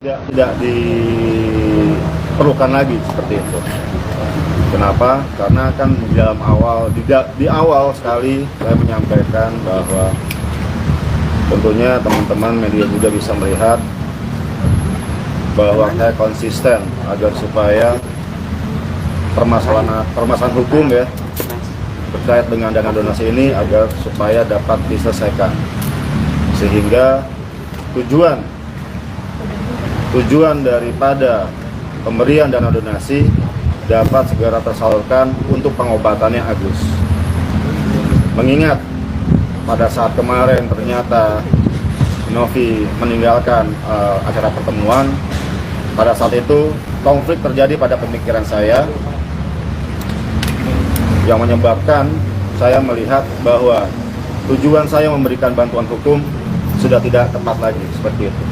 tidak diperlukan lagi seperti itu. Kenapa? Karena kan di awal sekali saya menyampaikan bahwa tentunya teman-teman media juga bisa melihat bahwa saya konsisten agar supaya permasalahan hukum ya terkait dengan dana donasi ini agar supaya dapat diselesaikan, sehingga tujuan daripada pemberian dana donasi dapat segera tersalurkan untuk pengobatannya Agus. Mengingat pada saat kemarin ternyata Novi meninggalkan acara pertemuan, pada saat itu konflik terjadi pada pemikiran saya yang menyebabkan saya melihat bahwa tujuan saya memberikan bantuan hukum sudah tidak tepat lagi seperti itu.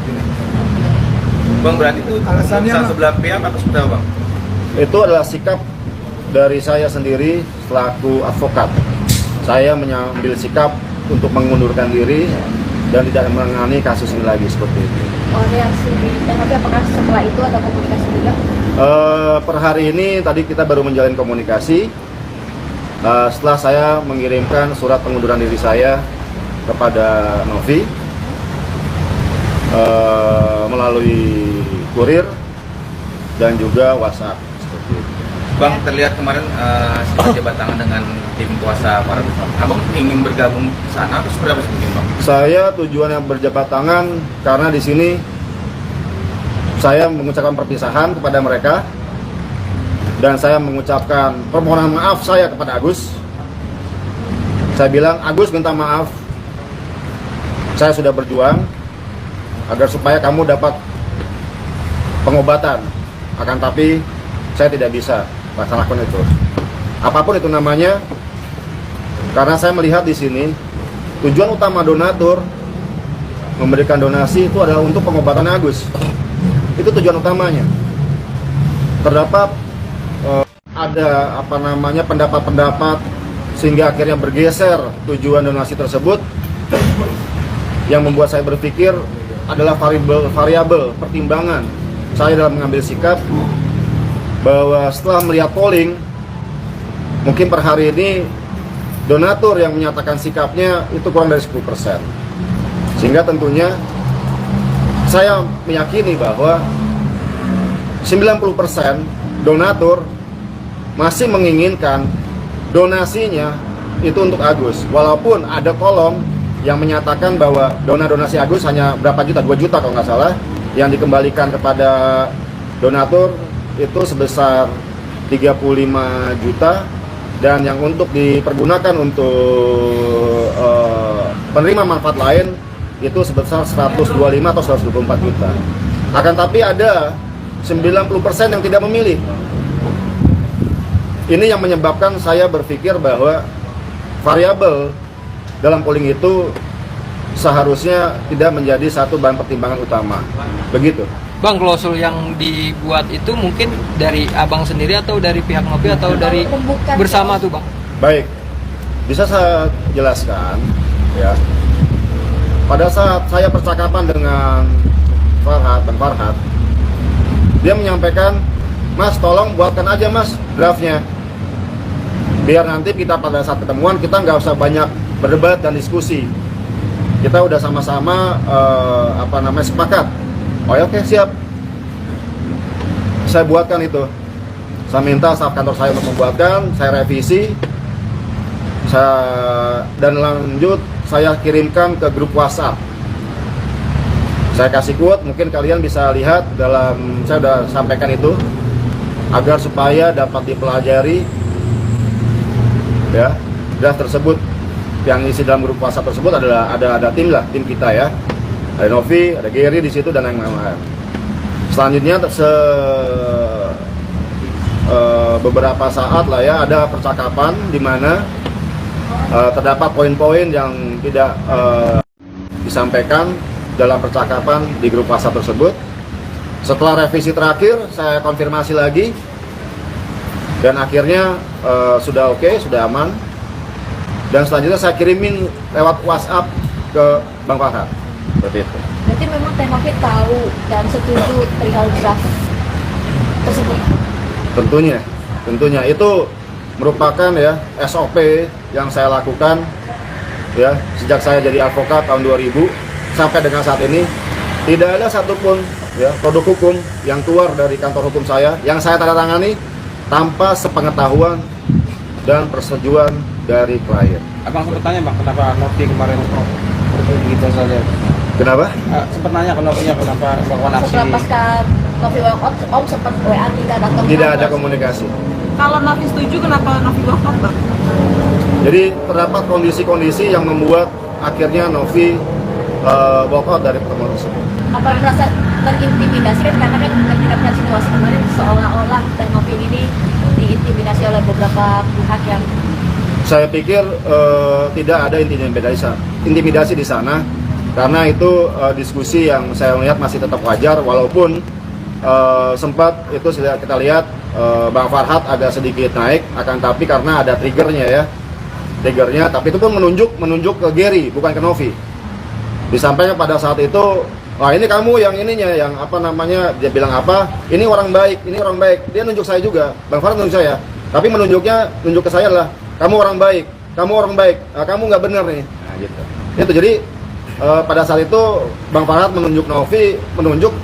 Bang, berarti itu alasannya sebelah pihak atau sebelah Bang? Itu adalah sikap dari saya sendiri selaku advokat. Saya mengambil sikap untuk mengundurkan diri dan tidak menangani kasus ini lagi seperti itu. Oh, reaksi tapi apakah setelah itu ada komunikasi juga? Per hari ini tadi kita baru menjalin komunikasi. Setelah saya mengirimkan surat pengunduran diri saya kepada Novi melalui kurir dan juga WhatsApp seperti itu. Bang, terlihat kemarin sempat jabat tangan dengan tim kuasa para Abang ingin bergabung ke sana atau seperti apa mungkin Bang? Saya tujuan yang berjabat tangan karena di sini saya mengucapkan perpisahan kepada mereka dan saya mengucapkan permohonan maaf saya kepada Agus. Saya bilang, Agus minta maaf, saya sudah berjuang agar supaya kamu dapat pengobatan, akan tapi saya tidak bisa laksanakan itu. Apapun itu namanya, karena saya melihat di sini tujuan utama donatur memberikan donasi itu adalah untuk pengobatan Agus. Itu tujuan utamanya. Terdapat ada pendapat-pendapat sehingga akhirnya bergeser tujuan donasi tersebut yang membuat saya berpikir adalah variabel pertimbangan saya dalam mengambil sikap bahwa setelah melihat polling, mungkin per hari ini donatur yang menyatakan sikapnya itu kurang dari 10%. Sehingga tentunya saya meyakini bahwa 90% donatur masih menginginkan donasinya itu untuk Agus. Walaupun ada kolom yang menyatakan bahwa donasi Agus hanya berapa juta, 2 juta kalau nggak salah, yang dikembalikan kepada donatur itu sebesar 35 juta, dan yang untuk dipergunakan untuk penerima manfaat lain itu sebesar 125 atau 124 juta. Akan tapi ada 90% yang tidak memilih. Ini yang menyebabkan saya berpikir bahwa variabel dalam polling itu seharusnya tidak menjadi satu bahan pertimbangan utama. Begitu. Bang, klausul yang dibuat itu mungkin dari abang sendiri atau dari pihak Novi atau dari bersama tuh Bang? Baik, bisa saya jelaskan ya. Pada saat saya percakapan dengan Bang Farhad, dia menyampaikan, Mas tolong buatkan aja Mas draftnya, biar nanti kita pada saat ketemuan kita nggak usah banyak berdebat dan diskusi. Kita udah sama-sama sepakat. Oh ya, oke, siap. Saya buatkan itu. Saya minta staf kantor saya untuk membuatkan, saya revisi, dan lanjut saya kirimkan ke grup WhatsApp. Saya kasih quote, mungkin kalian bisa lihat dalam, saya sudah sampaikan itu, agar supaya dapat dipelajari ya, draft tersebut. Yang isi dalam grup WhatsApp tersebut adalah ada tim kita ya, ada Novi, ada Gary di situ dan yang lain-lain. Selanjutnya beberapa saat lah ya, ada percakapan di mana terdapat poin-poin yang tidak disampaikan dalam percakapan di grup WhatsApp tersebut. Setelah revisi terakhir, saya konfirmasi lagi dan akhirnya sudah oke, sudah aman. Dan selanjutnya saya kirimin lewat WhatsApp ke Bang Farhad. Seperti itu. Berarti memang Teh Novi tahu dan setuju perihal draft tersebut? Tentunya itu merupakan ya SOP yang saya lakukan ya sejak saya jadi advokat tahun 2000 sampai dengan saat ini. Tidak ada satupun ya produk hukum yang keluar dari kantor hukum saya yang saya tanda tangani tanpa sepengetahuan dan persetujuan dari klien. Abang sempat tanya bang, kenapa Novi kemarin begitu saja? Kenapa? Sempat nanya ke Novi kenapa melakukan aksi? Setelah pasca Novi walkout, Om sempat WA Tidak ada komunikasi. Kalau Novi setuju, kenapa Novi walkout bang? Jadi terdapat kondisi-kondisi yang membuat akhirnya Novi walkout dari pertemuan tersebut. Apa merasa terintimidasi kan karena kan kita melihat situasi kemarin seolah-olah Teh Novi ini diintimidasi oleh beberapa pihak yang Saya pikir tidak ada intimidasi di sana karena itu diskusi yang saya lihat masih tetap wajar walaupun sempat itu sudah kita lihat Bang Farhad agak sedikit naik akan tapi karena ada triggernya tapi itu pun menunjuk ke Gary bukan ke Novi. Disampaikan pada saat itu, wah ini kamu yang ininya yang apa namanya dia bilang apa ini orang baik dia nunjuk saya juga Bang Farhad nunjuk saya tapi nunjuk ke saya lah kamu orang baik kamu nggak benar nih nah, gitu. Itu jadi pada saat itu Bang Farhad menunjuk Novi menunjuk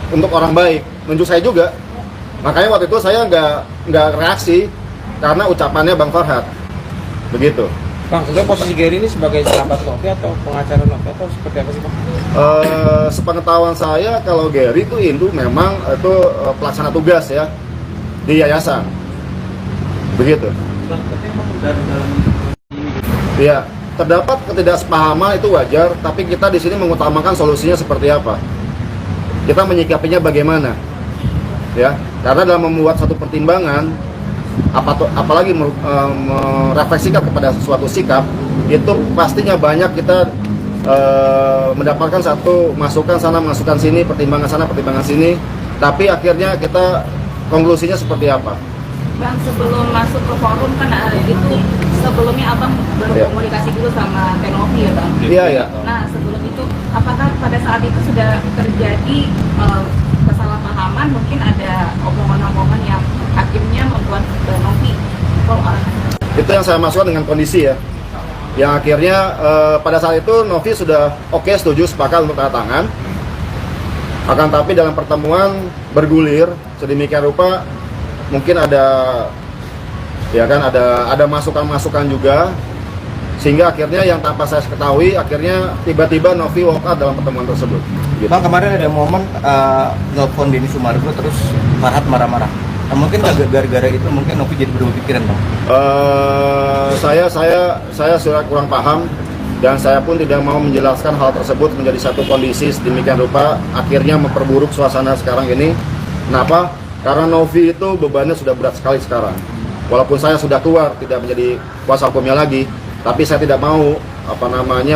untuk orang baik nunjuk saya juga makanya waktu itu saya nggak reaksi karena ucapannya Bang Farhad begitu. Bang, sebenarnya posisi Gary ini sebagai sahabat Novi atau pengacara Novi atau seperti apa sih bang? Sepengetahuan saya kalau Gary itu memang itu pelaksana tugas ya di yayasan begitu. Ya, terdapat ketidaksepahaman itu wajar, tapi kita di sini mengutamakan solusinya seperti apa. Kita menyikapinya bagaimana, ya? Karena dalam membuat satu pertimbangan, apalagi merefleksikan kepada suatu sikap, itu pastinya banyak kita mendapatkan satu masukan sana, masukan sini, pertimbangan sana, pertimbangan sini, tapi akhirnya kita konklusinya seperti apa? Bang, sebelum masuk ke forum kan itu sebelumnya abang berkomunikasi dulu sama Teh Novi ya bang? Iya. Nah sebelum itu apakah pada saat itu sudah terjadi kesalahpahaman, mungkin ada omongan-omongan yang akhirnya membuat Teh Novi itu yang saya masukkan dengan kondisi ya yang akhirnya pada saat itu Novi sudah oke, setuju, sepakat untuk tanda tangan akan tapi dalam pertemuan bergulir sedemikian rupa mungkin ada masukan-masukan juga sehingga akhirnya yang tanpa saya ketahui akhirnya tiba-tiba Novi walk out dalam pertemuan tersebut gitu. Bang, kemarin ada momen nelfon Denny Sumargo terus Farhad marah-marah. Nah, mungkin gara-gara itu mungkin Novi jadi berubah pikiran bang? Saya sudah kurang paham dan saya pun tidak mau menjelaskan hal tersebut menjadi satu kondisi sedemikian rupa akhirnya memperburuk suasana sekarang ini. Kenapa? Karena Novi itu bebannya sudah berat sekali sekarang. Walaupun saya sudah keluar tidak menjadi kuasa hukumnya lagi, tapi saya tidak mau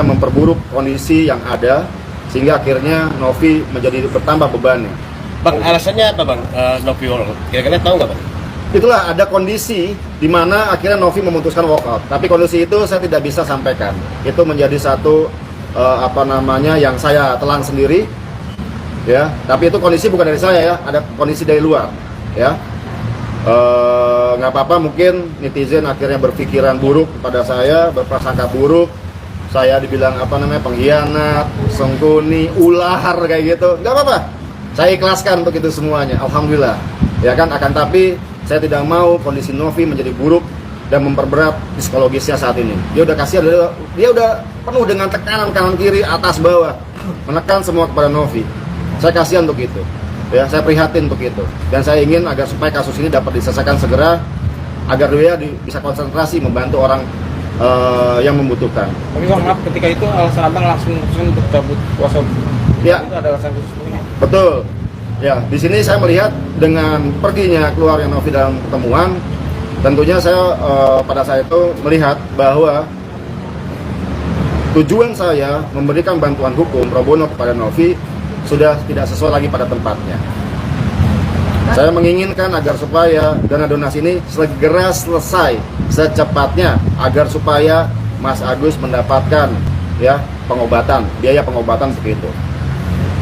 memperburuk kondisi yang ada sehingga akhirnya Novi menjadi bertambah bebannya. Bang, alasannya apa bang? Novi walkout, kira-kira tahu nggak bang? Itulah ada kondisi di mana akhirnya Novi memutuskan walkout. Tapi kondisi itu saya tidak bisa sampaikan. Itu menjadi satu yang saya telan sendiri. Ya, tapi itu kondisi bukan dari saya ya, ada kondisi dari luar. Ya, nggak apa-apa mungkin netizen akhirnya berpikiran buruk kepada saya, berprasangka buruk. Saya dibilang pengkhianat, sengkuni, ular kayak gitu. Nggak apa-apa. Saya ikhlaskan untuk itu semuanya, alhamdulillah. Ya kan, akan tapi saya tidak mau kondisi Novi menjadi buruk dan memperberat psikologisnya saat ini. Dia udah kasihan, dia udah penuh dengan tekanan kanan kiri, atas bawah, menekan semua kepada Novi. Saya kasihan untuk itu. Ya, saya prihatin untuk itu. Dan saya ingin agar supaya kasus ini dapat diselesaikan segera agar dia bisa konsentrasi membantu orang yang membutuhkan. Tapi bang, maaf, ketika itu alasan abang langsung untuk cabut kuasa hukum. Ya. Itu ada alasan khusus mungkin? Betul. Ya, di sini saya melihat dengan perginya keluarnya Novi dalam pertemuan, tentunya saya pada saat itu melihat bahwa tujuan saya memberikan bantuan hukum pro bono kepada Novi sudah tidak sesuai lagi pada tempatnya. Saya menginginkan agar supaya dana donasi ini segera selesai secepatnya agar supaya Mas Agus mendapatkan ya biaya pengobatan begitu.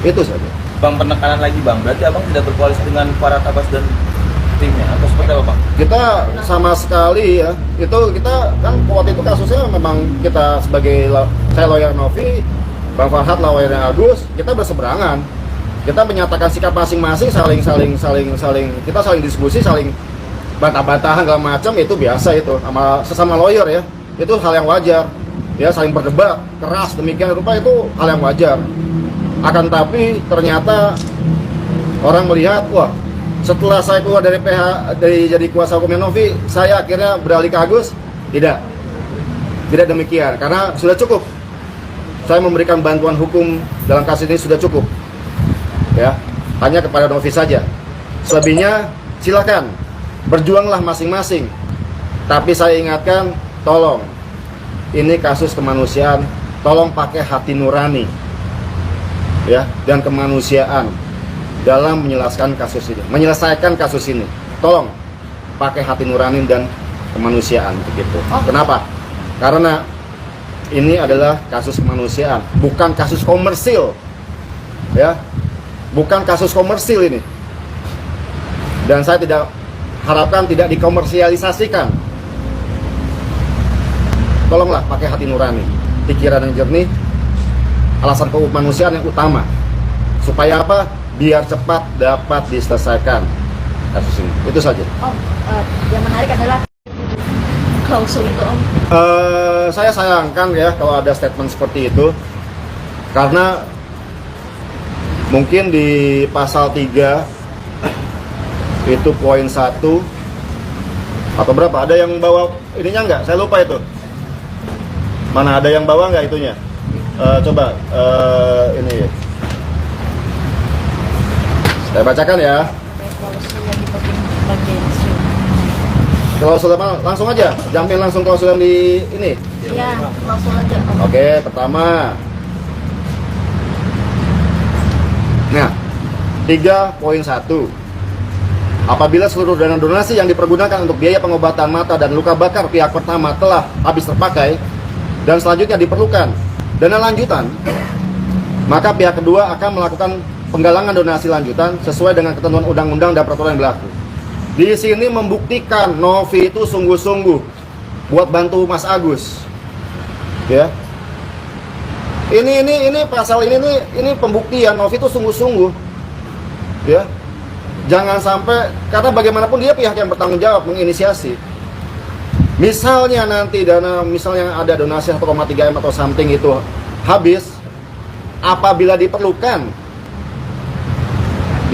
Itu saja. Bang, penekanan lagi bang, berarti abang tidak berkoalisi dengan Farhad Abbas dan timnya atau seperti apa bang? Kita sama sekali ya, itu kita kan waktu itu kasusnya memang kita sebagai saya lawyer Novi, Bang Farhad lawyernya Agus, kita berseberangan. Kita menyatakan sikap masing-masing, saling kita saling diskusi, saling bantah-bantahan segala macam, itu biasa itu sama sesama lawyer ya. Itu hal yang wajar. Ya, saling berdebat keras demikian rupa, itu hal yang wajar. Akan tapi ternyata orang melihat, wah, setelah saya keluar dari jadi kuasa hukumnya Novi, saya akhirnya beralih ke Agus. Tidak demikian, karena sudah cukup. Saya memberikan bantuan hukum dalam kasus ini sudah cukup. Ya, hanya kepada Novi saja. Selebihnya silakan berjuanglah masing-masing. Tapi saya ingatkan, tolong, ini kasus kemanusiaan, tolong pakai hati nurani, ya, dan kemanusiaan dalam menyelesaikan kasus ini. Tolong pakai hati nurani dan kemanusiaan begitu. Kenapa? Karena ini adalah kasus kemanusiaan, bukan kasus komersil. Ya. Bukan kasus komersil ini. Dan saya tidak harapkan tidak dikomersialisasikan. Tolonglah pakai hati nurani, pikiran yang jernih, alasan kemanusiaan yang utama. Supaya apa? Biar cepat dapat diselesaikan kasus ini. Itu saja. Om, yang menarik adalah klausul itu Om. Saya sayangkan ya kalau ada statement seperti itu. Karena mungkin di pasal 3 itu poin 1 atau berapa? Ada yang bawa ininya nggak? Saya lupa itu. Mana ada yang bawa nggak itunya? Coba ini. Saya bacakan ya. Klausul yang dipakai bagian Klausul apa? Langsung aja. Jamin langsung klausul yang di ini. ya, klausul aja Om. Oke, pertama. Nah, 3.1. Apabila seluruh dana donasi yang dipergunakan untuk biaya pengobatan mata dan luka bakar pihak pertama telah habis terpakai dan selanjutnya diperlukan dana lanjutan, maka pihak kedua akan melakukan penggalangan donasi lanjutan sesuai dengan ketentuan undang-undang dan peraturan yang berlaku. Di sini membuktikan Novi itu sungguh-sungguh buat bantu Mas Agus. Ya. Ini pasal ini pembuktian Novi itu sungguh-sungguh. Ya. Jangan sampai, karena bagaimanapun dia pihak yang bertanggung jawab menginisiasi. Misalnya nanti misalnya ada donasi 1,3 M atau something itu habis, apabila diperlukan,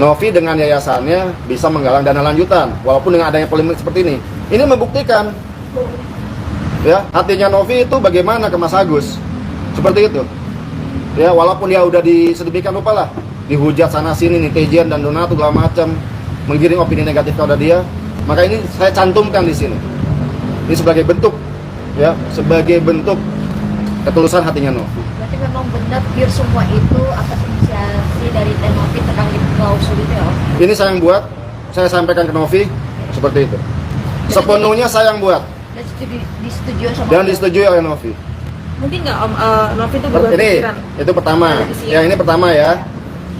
Novi dengan yayasannya bisa menggalang dana lanjutan, walaupun dengan adanya polemik seperti ini. Ini membuktikan, ya, hatinya Novi itu bagaimana ke Mas Agus, seperti itu. Ya, walaupun dia udah sedemikian rupa lah, dihujat sana sini, netizen dan donatur segala macam, menggiring opini negatif kepada dia, maka ini saya cantumkan di sini. Ini sebagai bentuk, ya, sebagai bentuk ketulusan hatinya Novi. Berarti memang benar pure semua itu atas inisiasi dari Novi terkait klausul itu ya Om. Ini saya yang buat, saya sampaikan ke Novi seperti itu. Sepenuhnya saya yang buat Dan disetujui sama dan disetujui oleh Novi. Mungkin nggak Om, Novi itu berubah Ini pikiran? itu pertama. Yang ini pertama ya.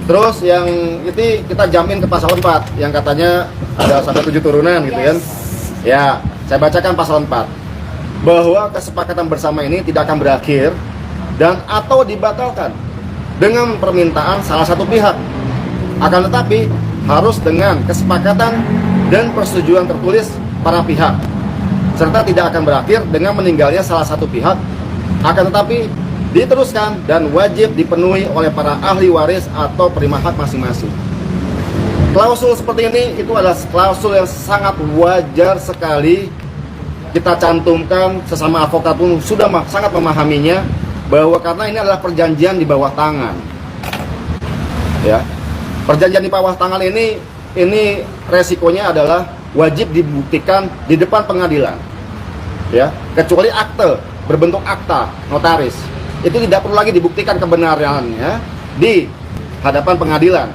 Terus yang itu kita jamin ke pasal 4 yang katanya ada sampai 7 turunan gitu kan. Ya, saya bacakan pasal 4. Bahwa kesepakatan bersama ini tidak akan berakhir dan atau dibatalkan dengan permintaan salah satu pihak. Akan tetapi harus dengan kesepakatan dan persetujuan tertulis para pihak. Serta tidak akan berakhir dengan meninggalnya salah satu pihak. Akan tetapi diteruskan dan wajib dipenuhi oleh para ahli waris atau penerima hak masing-masing. Klausul seperti ini itu adalah klausul yang sangat wajar sekali kita cantumkan. Sesama advokat pun sudah sangat memahaminya, bahwa karena ini adalah perjanjian di bawah tangan. Ya, perjanjian di bawah tangan ini resikonya adalah wajib dibuktikan di depan pengadilan. Ya, kecuali akte berbentuk akta notaris, itu tidak perlu lagi dibuktikan kebenarannya di hadapan pengadilan.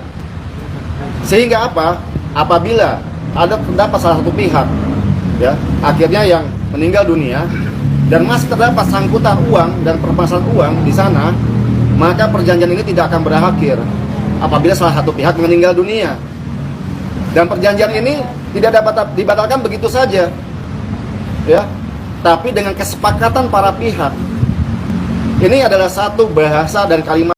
Sehingga apa? Apabila ada terdapat salah satu pihak, ya, akhirnya yang meninggal dunia dan masih terdapat sangkutan uang dan permasalahan uang di sana, maka perjanjian ini tidak akan berakhir. apabila salah satu pihak meninggal dunia. Dan perjanjian ini tidak dapat dibatalkan begitu saja, ya. Tapi dengan kesepakatan para pihak. Ini adalah satu bahasa dan kalimat